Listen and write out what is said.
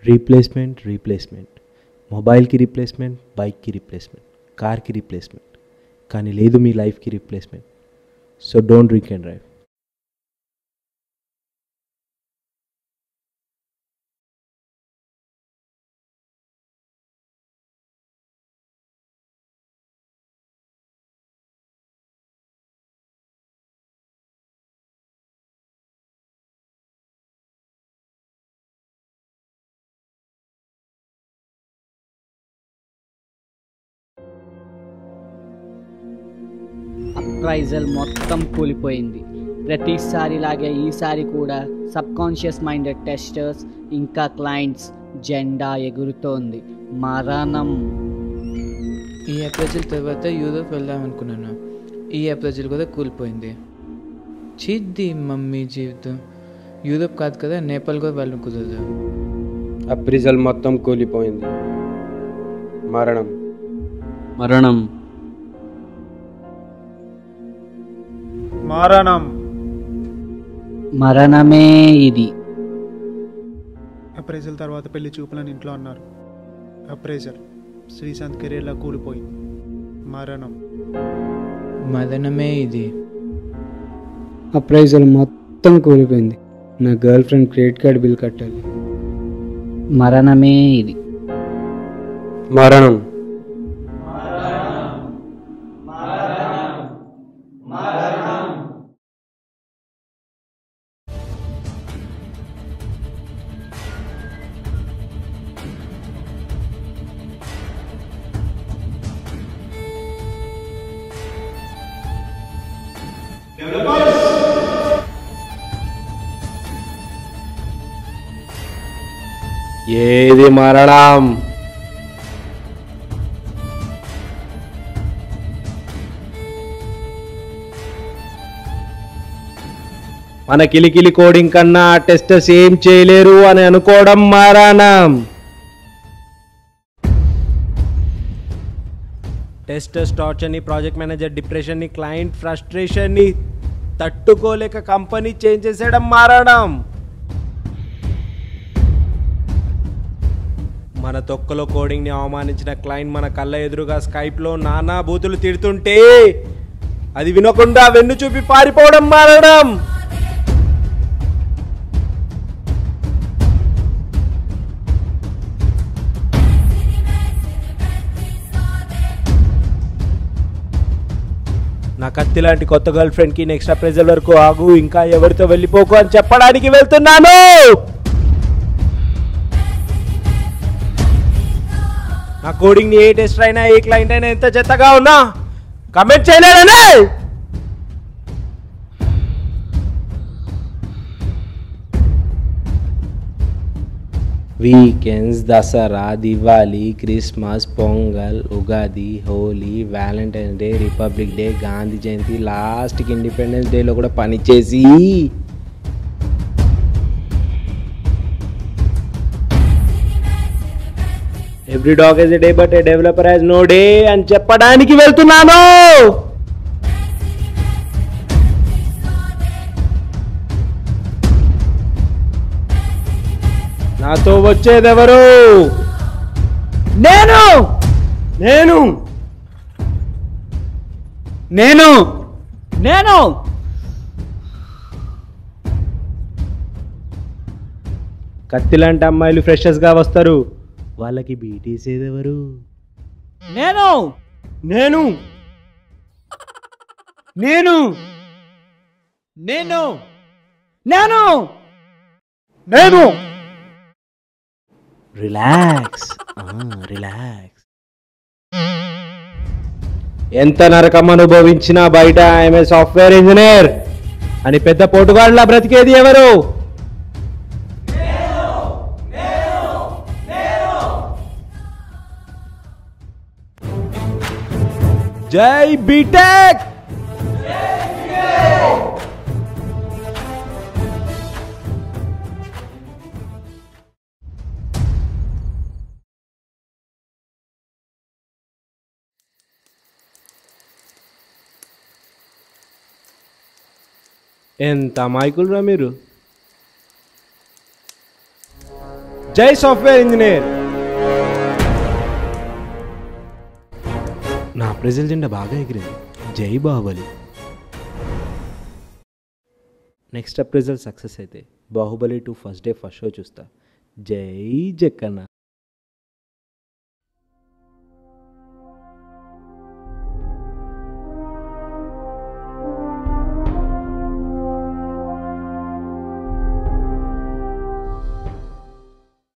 Replacement మొబైల్కి replacement, బైక్కి replacement, కార్కి replacement, కానీ లేదు మీ లైఫ్కి replacement. So don't drink and drive. Appraisal మొత్తం కూలిపోయింది. ప్రతిసారిలాగే ఈసారి కూడా సబ్కాన్షియస్ మైండెడ్ టెస్టర్స్ ఇంకా క్లయింట్స్ జెండా ఎగురుతోంది. మరణం. ఈ అప్రైజల్ తర్వాత యూరోప్ వెళ్దాం అనుకున్నాను. ఈ అప్రైజల్ కూడా కూలిపోయింది. చిద్ది మమ్మీ జీవితం. యూరోప్ కాదు కదా, నేపాల్ కూడా వెళ్ళడం కుదరదు. అప్రైజల్ మొత్తం కూలిపోయింది. మరణం. మరణం. మరణం. మరణమే ఇది. అప్రైజల్ తర్వాత పెళ్లి చూపులని ఇంట్లో అన్నారు. అప్రైజర్ శ్రీశాంత్ కెరీర్లా కూలిపోయింది. మరణం. మరణమే ఇది. అప్రైజల్ మొత్తం కూలిపోయింది. నా girl friend credit card bill కట్టాలి. మరణమే ఇది. మరణం. ఏది మరణం? మన కిలికిలి కోడింగ్ కన్నా టెస్టర్స్ ఏం చేయలేరు అని అనుకోవడం మరణం. టెస్టర్స్ టార్చర్ని, ప్రాజెక్ట్ మేనేజర్ డిప్రెషన్ని, క్లయింట్ ఫ్రస్ట్రేషన్ని తట్టుకోలేక కంపెనీ చేంజ్ చేసేయడం మరణం. మన తొక్కలో కోడింగ్ని అవమానించిన క్లయింట్ మన కళ్ళ ఎదురుగా స్కైప్లో నానా బూతులు తిడుతుంటే అది వినకుండా వెన్ను చూపి పారిపోవడం మరణం. నా కత్తి లాంటి కొత్త గర్ల్ ఫ్రెండ్కి నెక్స్ట్ అప్రైజల్ వరకు ఆగు, ఇంకా ఎవరితో వెళ్ళిపోకు అని చెప్పడానికి వెళ్తున్నాను. నా కోడింగ్ని ఏ టెస్ట్ అయినా, ఏ క్లయింట్ అయినా ఎంత చెత్తగా ఉన్నా కమెంట్ చేయలేదనే. Weekends, Dasara, Diwali, Christmas, Pongal, Ugadi, Holi, Valentine's Day, Republic Day, Gandhi Jayanti, లాస్ట్కి ఇండిపెండెన్స్ డేలో కూడా పనిచేసి every dog has a day but a developer has no day అని చెప్పడానికి వెళ్తున్నాను. నాతో వచ్చేదెవరు? నేను నేను నేను నేను కత్తిలాంటి అమ్మాయిలు ఫ్రెషర్స్గా వస్తారు, వాళ్ళకి బీటీసేదెవరు? నేను నేను నేను నేను నేను నేను. Relax, relax. ఎంత నరకం అనుభవించినా బయట ఐఎమ్ ఏ సాఫ్ట్వేర్ ఇంజనీర్ అని పెద్ద పోటుగాళ్ళ బ్రతికేది ఎవరు? జై బీటెక్. ఎంత అమాయకులురా మీరు. జై సాఫ్ట్వేర్ ఇంజనీర్. నా ప్రజల జెండా బాగా ఎగిరింది. జై బాహుబలి. నెక్స్ట్ అప్రైజల్ సక్సెస్ అయితే Baahubali 2 first day first show చూస్తా. జై జక్కన్న.